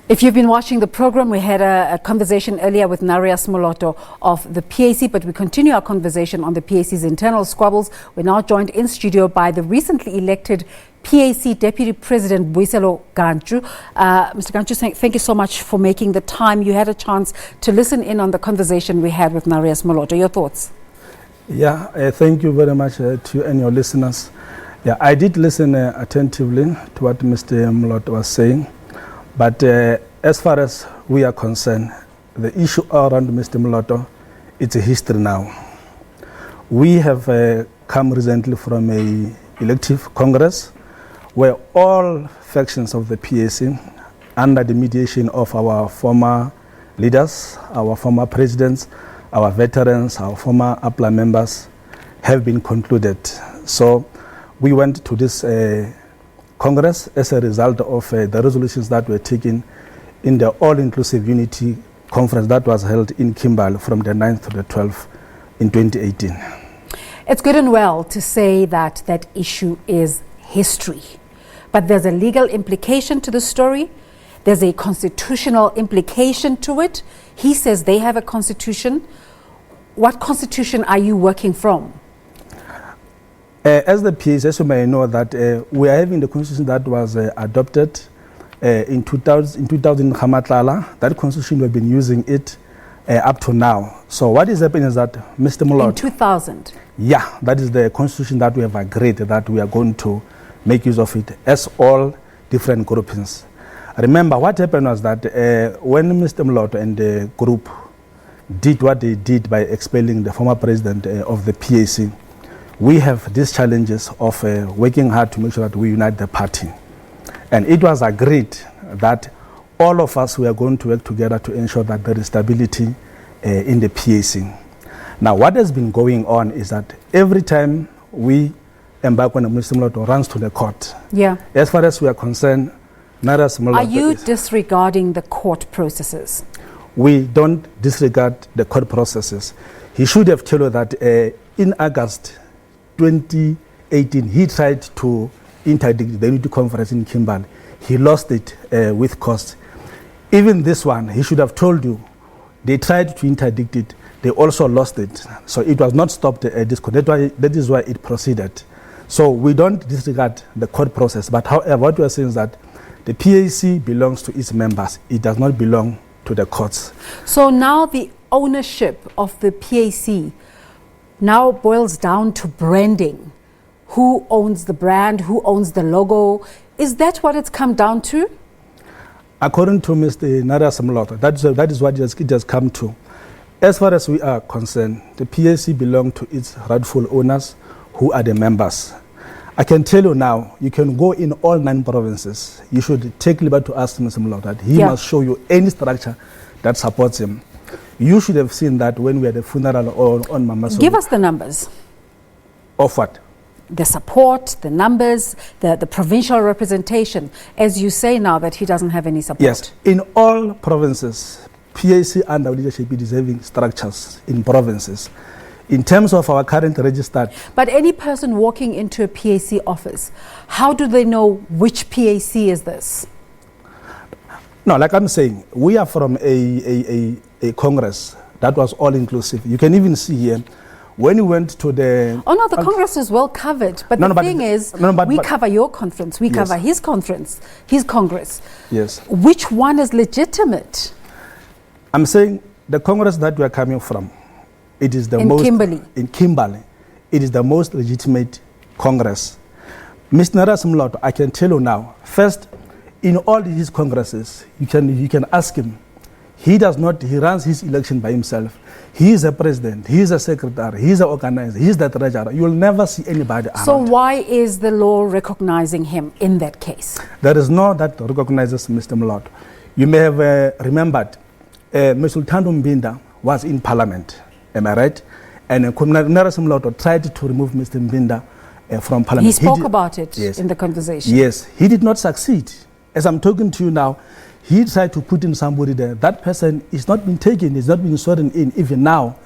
If you've been watching the program, we had a conversation earlier with Narias Moloto of the PAC, but we continue our conversation on the PAC's internal squabbles. We're now joined in studio by the recently elected PAC Deputy President Mbuyiselo Gantsu. Mr. Gantsu, thank you so much for making the time. You had a chance to listen in on the conversation we had with Narias Moloto. Your thoughts? Yeah, thank you very much to you and your listeners. Yeah, I did listen attentively to what Mr. Moloto was saying. But as far as we are concerned, the issue around Mr. Moloto, it's a history now. We have come recently from an elective Congress where all factions of the PAC, under the mediation of our former leaders, our former presidents, our veterans, our former APLA members, have been concluded. So we went to this Congress as a result of the resolutions that were taken in the All-Inclusive Unity Conference that was held in Kimberley from the 9th to the 12th in 2018. It's good and well to say that that issue is history, but there's a legal implication to the story. There's a constitutional implication to it. He says they have a constitution. What constitution are you working from? As the PAC, as you may know, that we are having the constitution that was adopted in 2000 in Hamatlala. That constitution, we've been using it up to now. So what is happening is that Mr. Moloto... In 2000? Yeah, that is the constitution that we have agreed that we are going to make use of it as all different groupings. Remember, what happened was that when Mr. Moloto and the group did what they did by expelling the former president of the PAC, we have these challenges of working hard to make sure that we unite the party. And it was agreed that all of us were going to work together to ensure that there is stability in the PAC. Now, what has been going on is that every time we embark on a Muslim law, runs to the court. Yeah. As far as we are concerned, are you disregarding the court processes? We don't disregard the court processes. He should have told you that in August 2018, he tried to interdict the Unity Conference in Kimberley. He lost it with cost. Even this one, he should have told you, they tried to interdict it, they also lost it. So it was not stopped that is why it proceeded. So we don't disregard the court process. But however, what we are saying is that the PAC belongs to its members. It does not belong to the courts. So now the ownership of the PAC now boils down to branding. Who owns the brand? Who owns the logo? Is that what it's come down to? According to Mr. Narias Moloto, that is what it has come to. As far as we are concerned, the PAC belongs to its rightful owners, who are the members. I can tell you now, you can go in all 9 provinces. You should take liberty to ask Mr. Moloto that he must show you any structure that supports him. You should have seen that when we had a funeral on Mama Sobo. Give us the numbers. Of what? The support, the numbers, the provincial representation. As you say now that he doesn't have any support. Yes, in all provinces, PAC under leadership is having structures in provinces. In terms of our current registered... But any person walking into a PAC office, how do they know which PAC is this? No, like I'm saying, we are from a Congress that was all-inclusive. You can even see here, when you went to the... Oh no, the Congress is well covered. But the thing is, we cover your conference, we cover his conference, his Congress. Yes. Which one is legitimate? I'm saying the Congress that we are coming from, it is the most... In Kimberley. It is the most legitimate Congress. Mr. Narias Moloto, I can tell you now, first, in all his congresses, you can ask him. He runs his election by himself. He is a president, he is a secretary, he is an organizer, he is the treasurer. You will never see anybody around. So why is the law recognizing him in that case? There is no that recognizes Mr. Moloto. You may have remembered, Mr. Mbinda was in parliament, am I right? And Narias Moloto tried to remove Mr. Mbinda from parliament. He spoke about it in the conversation. Yes, he did not succeed. As I'm talking to you now, he tried to put in somebody there. That person is not being taken, is not being sworn in even now,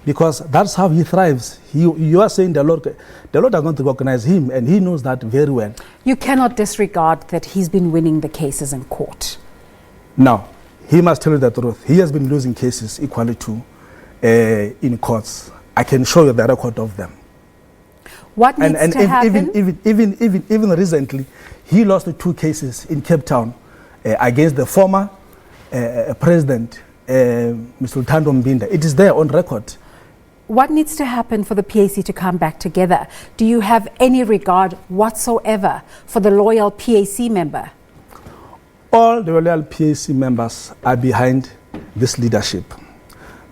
because that's how he thrives. You are saying the Lord does not recognize him, and he knows that very well. You cannot disregard that he's been winning the cases in court. Now, he must tell you the truth. He has been losing cases equally to in courts. I can show you the record of them. What needs to happen? Even recently, he lost 2 cases in Cape Town against the former president, Mr. Thando Mbinda. It is there on record. What needs to happen for the PAC to come back together? Do you have any regard whatsoever for the loyal PAC member? All the loyal PAC members are behind this leadership.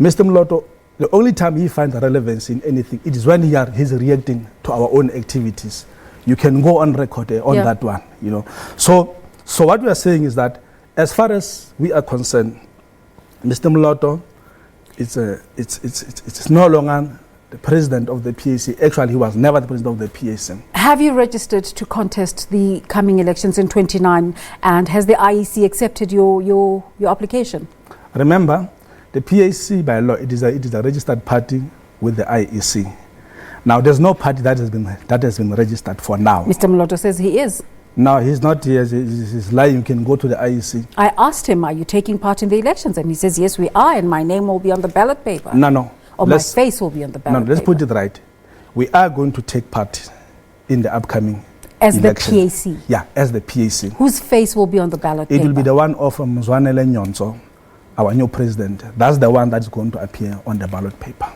Mr. Moloto, the only time he finds relevance in anything, it is when he's reacting to our own activities. You can go on record on that one, you know. So what we are saying is that, as far as we are concerned, Mr. Moloto, it's no longer the president of the PAC. Actually, he was never the president of the PAC. Have you registered to contest the coming elections in 29, and has the IEC accepted your application? Remember, the PAC by law, it is a registered party with the IEC. Now, there's no party that has been registered for now. Mr. Moloto says he is. No, he's not. He's lying. You can go to the IEC. I asked him, are you taking part in the elections? And he says, yes, we are, and my name will be on the ballot paper. No. Or my face will be on the ballot paper. No, let's put it right. We are going to take part in the upcoming election. As the PAC? Yeah, as the PAC. Whose face will be on the ballot paper? It will be the one of Mzwanele Nyonso, our new president. That's the one that's going to appear on the ballot paper.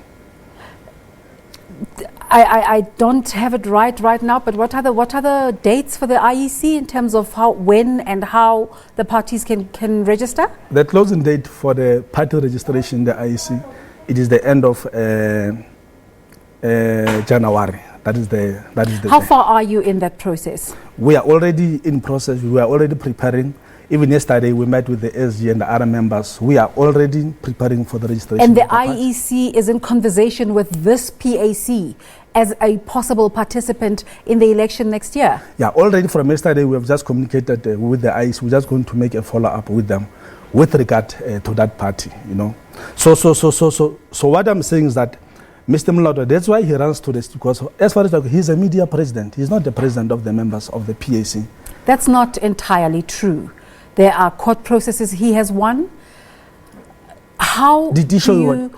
I don't have it right now, but what are the dates for the IEC in terms of when and how the parties can register? The closing date for the party registration in the IEC, it is the end of January. That is the How far are you in that process? We are already in process. We are already preparing. Even yesterday, we met with the SG and the other members. We are already preparing for the registration. And the IEC is in conversation with this PAC as a possible participant in the election next year? Yeah, already from yesterday, we have just communicated with the IEC. We're just going to make a follow-up with them with regard to that party, you know. So what I'm saying is that Mr. Moloto, that's why he runs to this, because as far as he's a media president, he's not the president of the members of the PAC. That's not entirely true. There are court processes he has won. How did he show you?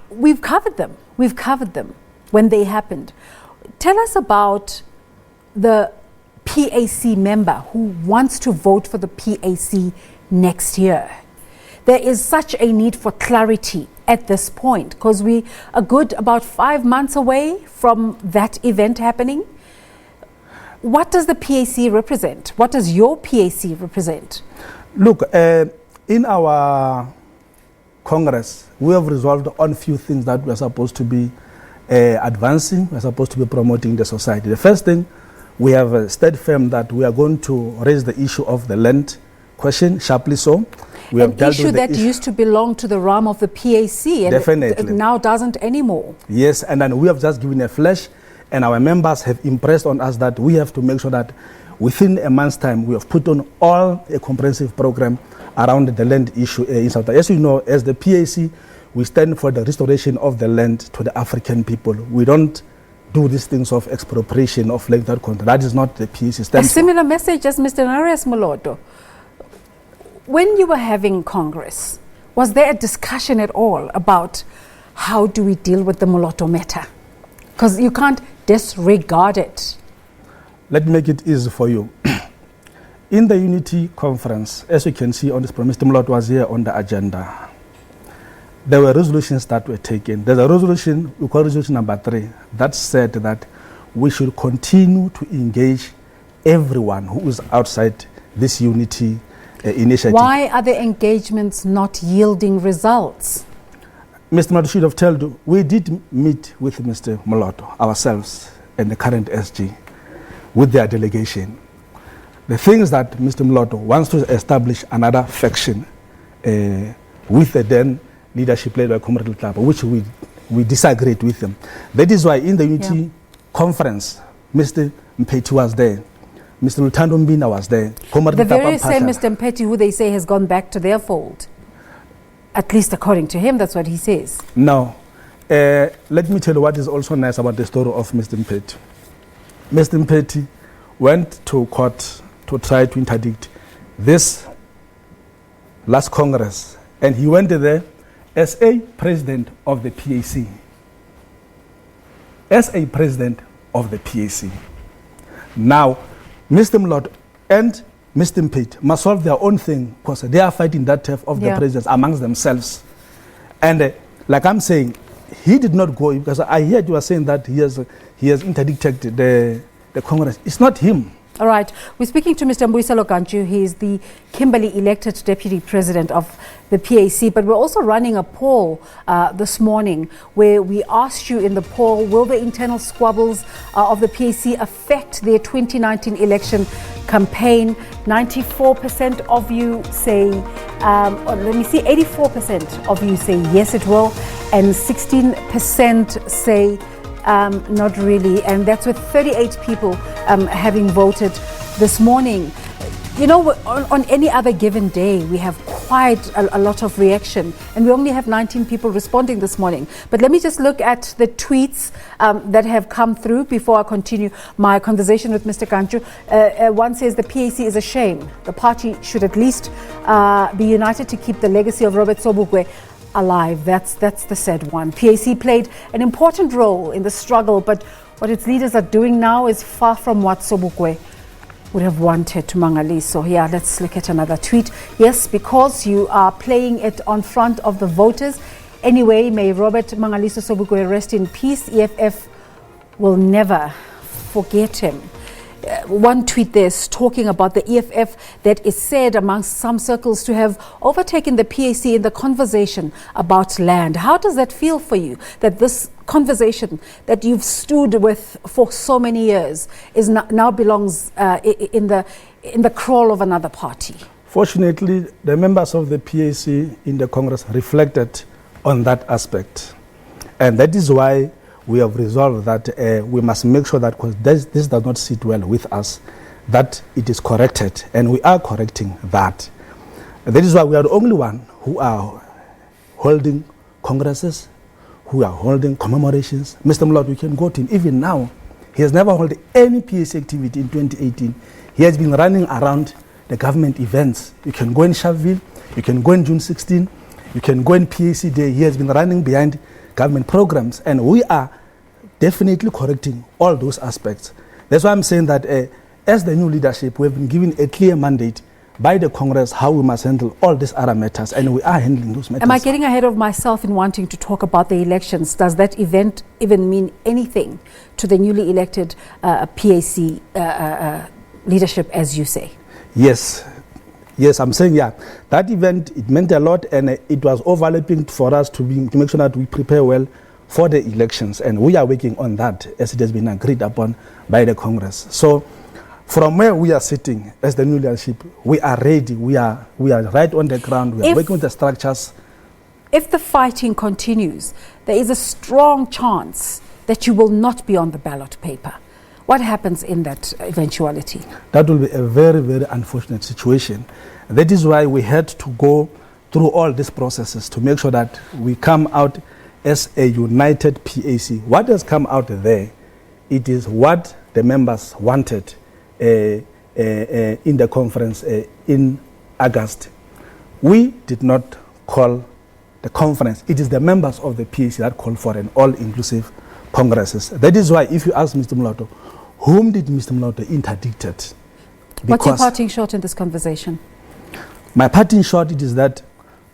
We've covered them. We've covered them when they happened. Tell us about the PAC member who wants to vote for the PAC next year. There is such a need for clarity at this point, because we are good about 5 months away from that event happening. What does the PAC represent? What does your PAC represent? Look, in our Congress, we have resolved on few things that we are supposed to be advancing, we are supposed to be promoting the society. The first thing, we have stayed firm that we are going to raise the issue of the land question, sharply so. We An issue that used to belong to the realm of the PAC and definitely. It now doesn't anymore. Yes, and then we have just given a flash, and our members have impressed on us that we have to make sure that within a month's time we have put on all a comprehensive program around the land issue in South Africa. As you know, as the PAC, we stand for the restoration of the land to the African people. We don't do these things of expropriation of land that content. That is not the PAC stand. A similar message as Mr. Narius Moloto. When you were having Congress, was there a discussion at all about how do we deal with the Moloto matter? Because you can't disregard it. Let me make it easy for you. In the Unity Conference, as you can see on this, Mr. Moloto was here on the agenda. There were resolutions that were taken. There's a resolution, we call resolution number 3, that said that we should continue to engage everyone who is outside this Unity initiative. Why are the engagements not yielding results? Mr. Moloto should have told you, we did meet with Mr. Moloto ourselves and the current SG with their delegation. The thing is that Mr. Moloto wants to establish another faction with the then leadership led by Comrade Club, which we disagreed with them. That is why in the Unity Conference, Mr. Mpeti was there. Mr. Thando Mbinda was there. The very same Mr. Mpeti who they say has gone back to their fold. At least according to him, that's what he says. Now, let me tell you what is also nice about the story of Mr. Mpeti. Mr. Mpeti went to court to try to interdict this last Congress, and he went there as a president of the PAC. As a president of the PAC. Now, Mr. Mlot and Mr. Mpete must solve their own thing because they are fighting that turf of the presidents amongst themselves. And like I'm saying, he did not go, because I heard you were saying that he has interdicted the Congress. It's not him. All right. We're speaking to Mr. Mbuyiselo Gantsu. He is the Kimberley elected deputy president of the PAC. But we're also running a poll this morning where we asked you in the poll, will the internal squabbles of the PAC affect their 2019 election campaign? 94% of you say, 84% of you say yes, it will, and 16% say not really, and that's with 38 people having voted this morning. You know, on any other given day, we have quite a lot of reaction, and we only have 19 people responding this morning. But let me just look at the tweets that have come through before I continue my conversation with Mr. Gantsu. One says the PAC is a shame. The party should at least be united to keep the legacy of Robert Sobukwe alive. That's the sad one. PAC played an important role in the struggle, but what its leaders are doing now is far from what Sobukwe would have wanted to Mangaliso. Yeah, let's look at another tweet. Yes, because you are playing it on front of the voters. Anyway, may Robert Mangaliso Sobukwe rest in peace. EFF will never forget him. One tweet there's talking about the EFF that is said amongst some circles to have overtaken the PAC in the conversation about land. How does that feel for you, that this conversation that you've stood with for so many years is now belongs in the crawl of another party? Fortunately, the members of the PAC in the Congress reflected on that aspect. And that is why we have resolved that we must make sure that, because this does not sit well with us, that it is corrected, and we are correcting that. And that is why we are the only one who are holding congresses, who are holding commemorations. Mr. Mlot, we can go to him. Even now, he has never held any PAC activity in 2018. He has been running around the government events. You can go in Sharpeville, you can go in June 16, you can go in PAC Day. He has been running behind government programs, and we are definitely correcting all those aspects. That's why I'm saying that as the new leadership, we have been given a clear mandate by the Congress how we must handle all these other matters, and we are handling those matters. Am I getting ahead of myself in wanting to talk about the elections? Does that event even mean anything to the newly elected PAC leadership, as you say? Yes, I'm saying, yeah, that event, it meant a lot, and it was overlapping for us to make sure that we prepare well for the elections, and we are working on that as it has been agreed upon by the Congress. So from where we are sitting as the new leadership, we are ready, we are right on the ground, we are working with the structures. If the fighting continues, there is a strong chance that you will not be on the ballot paper. What happens in that eventuality? That will be a very, very unfortunate situation. That is why we had to go through all these processes to make sure that we come out as a united PAC. What has come out there, it is what the members wanted in the conference in August. We did not call the conference. It is the members of the PAC that called for an all-inclusive congresses. That is why, if you ask Mr. Mloto, whom did Mr. Mloto interdicted? What's your parting shot in this conversation? My parting shot it is that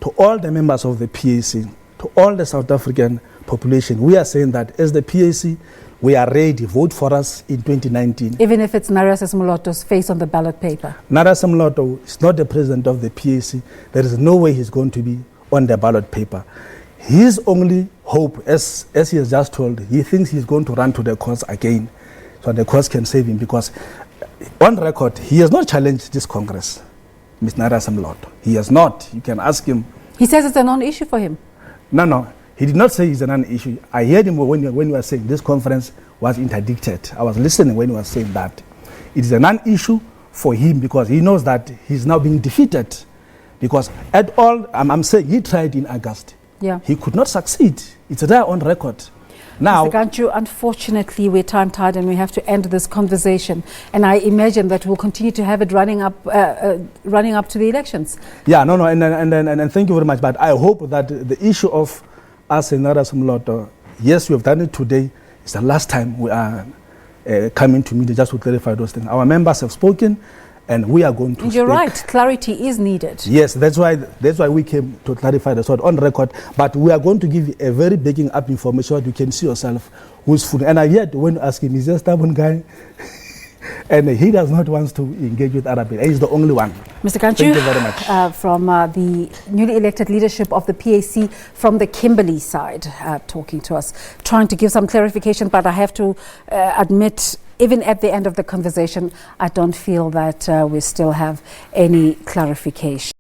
to all the members of the PAC, to all the South African population, we are saying that as the PAC, we are ready. Vote for us in 2019. Even if it's Narasa Mloto's face on the ballot paper? Narasa Mloto is not the president of the PAC. There is no way he's going to be on the ballot paper. His only hope, as he has just told, he thinks he's going to run to the courts again, so the courts can save him, because on record, he has not challenged this Congress, Ms. Narasa Mloto. He has not. You can ask him. He says it's a non-issue for him. No. He did not say it's a non-issue. I heard him when he was saying this conference was interdicted. I was listening when he was saying that. It is a non-issue for him because he knows that he's now being defeated. Because I'm saying he tried in August. Yeah. He could not succeed. It's there on record. Now, Mr. Gantsu, unfortunately, we're time-tied and we have to end this conversation. And I imagine that we'll continue to have it running up to the elections. Yeah, no, and thank you very much. But I hope that the issue of us in Nara Smloto, yes, we have done it today. It's the last time we are coming to media just to clarify those things. Our members have spoken, and we are going to. You're right. Clarity is needed. Yes, that's why we came to clarify the sort on record. But we are going to give you a very backing up information that you can see yourself who's food. And I yet when you ask him, he's a stubborn guy, and he does not want to engage with Arab. He's the only one. Mr. Gantsu, thank you very much. From the newly elected leadership of the PAC from the Kimberley side, talking to us, trying to give some clarification. But I have to admit, even at the end of the conversation, I don't feel that we still have any clarification.